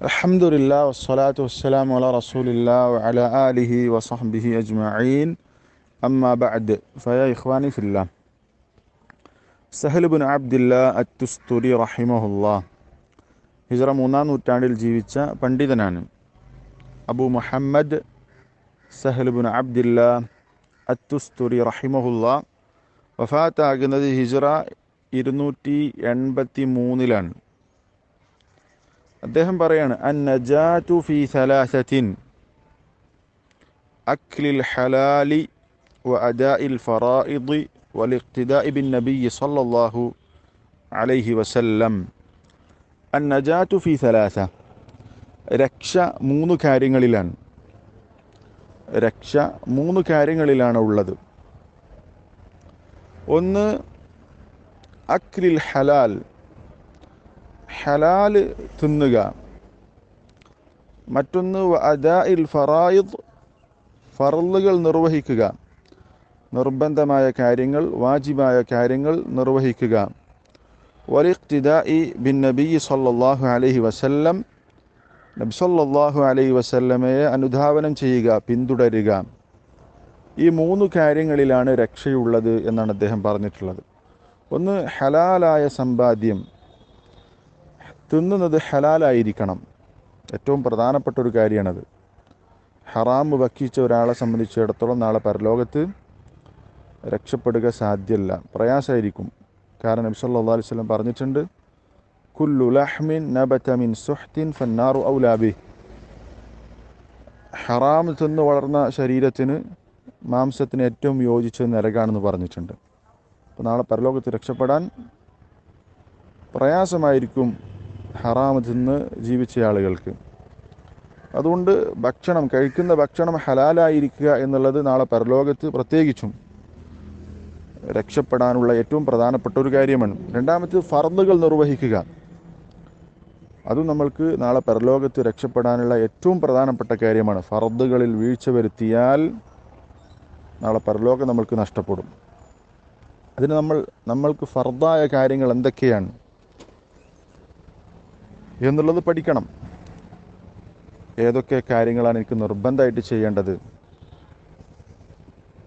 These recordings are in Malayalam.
അൽഹംദുലില്ലാ വസ്സലാത്തു വസ്സലാമു അലാ റസൂലില്ലാ വഅലാ ആലിഹി വസഹ്ബിഹി അജ്മഈൻ അമ്മാ ബഅദ് ഫയാ ഇഖ്വാനി ഫില്ലാ. സഹൽ ഇബ്നു അബ്ദില്ലാ അത്തുസ്തുരി റഹിമഹുല്ലാഹ് ഹിജ്റ 3-ാം നൂറ്റാണ്ടിൽ ജീവിച്ച പണ്ഡിതനാണ്. അബൂ മുഹമ്മദ് സഹൽ ഇബ്നു അബ്ദില്ലാ അത്തുസ്തുരി റഹിമഹുല്ലാഹ് വഫാത്താകുന്നത് ഹിജ്റ 283-ലാണ്. അദ്ദേഹം പറയാണ്, അന്നജാതു ഫീ സലാസത്തിൻ അക്ലിൽ ഹലാലി വ അദാഇൽ ഫറായിദി വൽ ഇഖ്തിദാഇ ബിൻ നബിയ്യി സല്ലല്ലാഹു അലൈഹി വസല്ലം. അന്നജാതു ഫീ സലാസ, രക്ഷ മൂന്ന് കാര്യങ്ങളിലാണ്. രക്ഷ മൂന്ന് കാര്യങ്ങളിലാണ് ഉള്ളത്. ഒന്ന്, അക്ലിൽ ഹലാൽ, ഹലാല് തിന്നുക. മറ്റൊന്ന് അദാഇൽ ഫറായിദ്, ഫർളുകൾ നിർവഹിക്കുക, നിർബന്ധമായ കാര്യങ്ങൾ, വാജിബായ കാര്യങ്ങൾ നിർവഹിക്കുക. വലിഖ്തിദാഇ ബിൻ നബിയ്യി സല്ലല്ലാഹു അലൈഹി വസല്ലം, നബി സല്ലല്ലാഹു അലൈഹി വസല്ലമയെ അനുധാവനം ചെയ്യുക, പിന്തുടരുക. ഈ മൂന്ന് കാര്യങ്ങളിലാണ് രക്ഷയുള്ളത് എന്നാണ് അദ്ദേഹം പറഞ്ഞിട്ടുള്ളത്. ഒന്ന്, ഹലാലായ സമ്പാദ്യം, തിന്നുന്നത് ഹലാലായിരിക്കണം. ഏറ്റവും പ്രധാനപ്പെട്ട ഒരു കാര്യമാണത്. ഹറാം ഭക്ഷിച്ച ഒരാളെ സംബന്ധിച്ചിടത്തോളം നാളെ പരലോകത്ത് രക്ഷപ്പെടുക സാധ്യമല്ല, പ്രയാസമായിരിക്കും. കാരണം നബി സല്ലല്ലാഹു അലൈഹി വസല്ലം പറഞ്ഞിട്ടുണ്ട്, കുല്ലു ലഹ്മിൻ നബത മിൻ സുഹ്തിൻ ഫന്നാറു ഔലാ ബിഹി. ഹറാം തിന്ന് വളർന്ന ശരീരത്തിന്, മാംസത്തിന് ഏറ്റവും യോജിച്ചത് നരകാണെന്ന് പറഞ്ഞിട്ടുണ്ട്. അപ്പോൾ നാളെ പരലോകത്ത് രക്ഷപ്പെടാൻ പ്രയാസമായിരിക്കും ഹറാം തിന്ന് ജീവിച്ച ആളുകൾക്ക്. അതുകൊണ്ട് ഭക്ഷണം, കഴിക്കുന്ന ഭക്ഷണം ഹലാലായിരിക്കുക എന്നുള്ളത് നാളെ പരലോകത്ത് പ്രത്യേകിച്ചും രക്ഷപ്പെടാനുള്ള ഏറ്റവും പ്രധാനപ്പെട്ട ഒരു കാര്യമാണ്. രണ്ടാമത്, ഫർളുകൾ നിർവഹിക്കുക. അതും നമ്മൾക്ക് നാളെ പരലോകത്ത് രക്ഷപ്പെടാനുള്ള ഏറ്റവും പ്രധാനപ്പെട്ട കാര്യമാണ്. ഫർളുകളിൽ വീഴ്ച വരുത്തിയാൽ നാളെ പരലോകം നമ്മൾക്ക് നഷ്ടപ്പെടും. അതിന് നമ്മൾക്ക് ഫർദായ കാര്യങ്ങൾ എന്തൊക്കെയാണ് എന്നുള്ളത് പഠിക്കണം. ഏതൊക്കെ കാര്യങ്ങളാണ് എനിക്ക് നിർബന്ധമായിട്ട് ചെയ്യേണ്ടത്?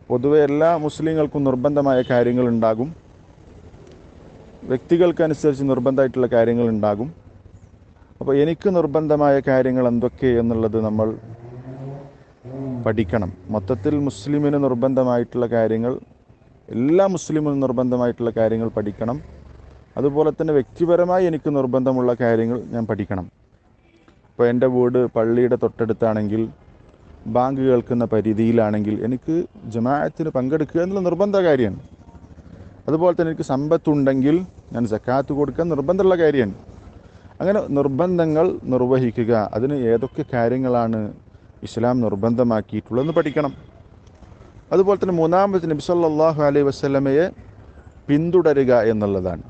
പൊതുവെ എല്ലാ മുസ്ലിങ്ങൾക്കും നിർബന്ധമായ കാര്യങ്ങളുണ്ടാകും, വ്യക്തികൾക്കനുസരിച്ച് നിർബന്ധമായിട്ടുള്ള കാര്യങ്ങളുണ്ടാകും. അപ്പോൾ എനിക്ക് നിർബന്ധമായ കാര്യങ്ങൾ എന്തൊക്കെ എന്നുള്ളത് നമ്മൾ പഠിക്കണം. മൊത്തത്തിൽ മുസ്ലിമിന് നിർബന്ധമായിട്ടുള്ള കാര്യങ്ങൾ, എല്ലാ മുസ്ലിമിനും നിർബന്ധമായിട്ടുള്ള കാര്യങ്ങൾ പഠിക്കണം. അതുപോലെ തന്നെ വ്യക്തിപരമായി എനിക്ക് നിർബന്ധമുള്ള കാര്യങ്ങൾ ഞാൻ പഠിക്കണം. ഇപ്പോൾ എൻ്റെ വീട് പള്ളിയുടെ തൊട്ടടുത്താണെങ്കിൽ, ബാങ്ക് കേൾക്കുന്ന പരിധിയിലാണെങ്കിൽ എനിക്ക് ജമാഅത്തിന് പങ്കെടുക്കുക എന്നുള്ള നിർബന്ധ കാര്യമാണ്. അതുപോലെ തന്നെ എനിക്ക് സമ്പത്തുണ്ടെങ്കിൽ ഞാൻ സക്കാത്ത് കൊടുക്കാൻ നിർബന്ധമുള്ള കാര്യമാണ്. അങ്ങനെ നിർബന്ധങ്ങൾ നിർവഹിക്കുക. അതിന് ഏതൊക്കെ കാര്യങ്ങളാണ് ഇസ്ലാം നിർബന്ധമാക്കിയിട്ടുള്ളതെന്ന് പഠിക്കണം. അതുപോലെ തന്നെ മൂന്നാമത്, നബി സല്ലല്ലാഹു അലൈഹി വസല്ലമയെ പിന്തുടരുക എന്നുള്ളതാണ്.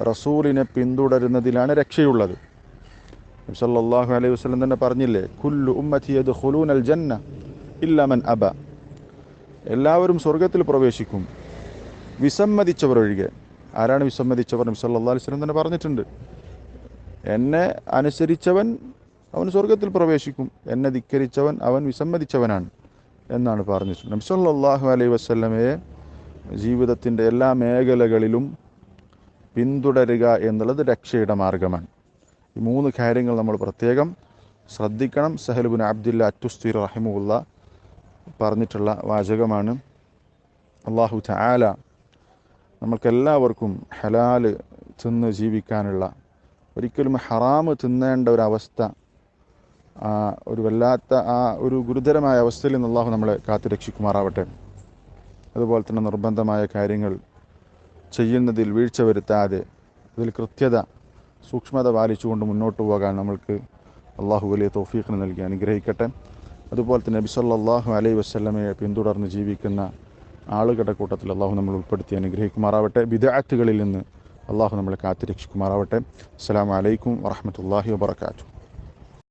റസൂലിനെ പിന്തുടരുന്നതിലാണ് രക്ഷയുള്ളത്. നബി സല്ലല്ലാഹു അലൈഹി വസല്ലം തന്നെ പറഞ്ഞില്ലേ, കുല്ലു ഉമ്മത്തി യദ്ഖുലൂനൽ ജന്ന ഇല്ലാ മൻ അബ. എല്ലാവരും സ്വർഗത്തിൽ പ്രവേശിക്കും, വിസമ്മതിച്ചവർ ഒഴികെ. ആരാണ് വിസമ്മതിച്ചവർ? നബി സല്ലല്ലാഹു അലൈഹി വസല്ലം തന്നെ പറഞ്ഞിട്ടുണ്ട്, എന്നെ അനുസരിച്ചവൻ അവൻ സ്വർഗത്തിൽ പ്രവേശിക്കും, എന്നെ ധിക്കരിച്ചവൻ അവൻ വിസമ്മതിച്ചവനാണ് എന്നാണ് പറഞ്ഞിട്ടുള്ളത്. നബി സല്ലല്ലാഹു അലൈഹി വസല്ലമയെ ജീവിതത്തിൻ്റെ എല്ലാ മേഖലകളിലും പിന്തുടരുക എന്നുള്ളത് രക്ഷയുടെ മാർഗമാണ്. ഈ മൂന്ന് കാര്യങ്ങൾ നമ്മൾ പ്രത്യേകം ശ്രദ്ധിക്കണം. സഹൽ ഇബ്നു അബ്ദില്ലാ അത്തുസ്തുരി റഹിമഹുല്ലാഹ് പറഞ്ഞിട്ടുള്ള വാചകമാണ്. അല്ലാഹു തആല നമ്മൾക്കെല്ലാവർക്കും ഹലാല് തിന്ന് ജീവിക്കാനുള്ള, ഒരിക്കലും ഹറാം തിന്നേണ്ട ഒരവസ്ഥ, ഒരു വല്ലാത്ത ഒരു ഗുരുതരമായ അവസ്ഥയിൽ നിന്ന് അല്ലാഹു നമ്മളെ കാത്തു രക്ഷിക്കുമാറാവട്ടെ. അതുപോലെ തന്നെ നിർബന്ധമായ കാര്യങ്ങൾ ചെയ്യുന്നതിൽ വീഴ്ച വരുത്താതെ, അതിൽ കൃത്യത, സൂക്ഷ്മത പാലിച്ചുകൊണ്ട് മുന്നോട്ട് പോകാൻ നമ്മൾക്ക് അള്ളാഹു വലിയ തൗഫീഖിന് നൽകി അനുഗ്രഹിക്കട്ടെ. അതുപോലെ തന്നെ നബി സല്ലല്ലാഹു അലൈഹി വസല്ലമയെ പിന്തുടർന്ന് ജീവിക്കുന്ന ആളുകളുടെ കൂട്ടത്തിൽ അള്ളാഹു നമ്മൾ ഉൾപ്പെടുത്തി അനുഗ്രഹിക്കുമാറാവട്ടെ. ബിദ്അത്തുകളിൽ നിന്ന് അള്ളാഹു നമ്മളെ കാത്തു രക്ഷിക്കുമാറാവട്ടെ. അസ്സലാമു അലൈക്കും വറഹ്മത്തുള്ളാഹി വബറകാതുഹു.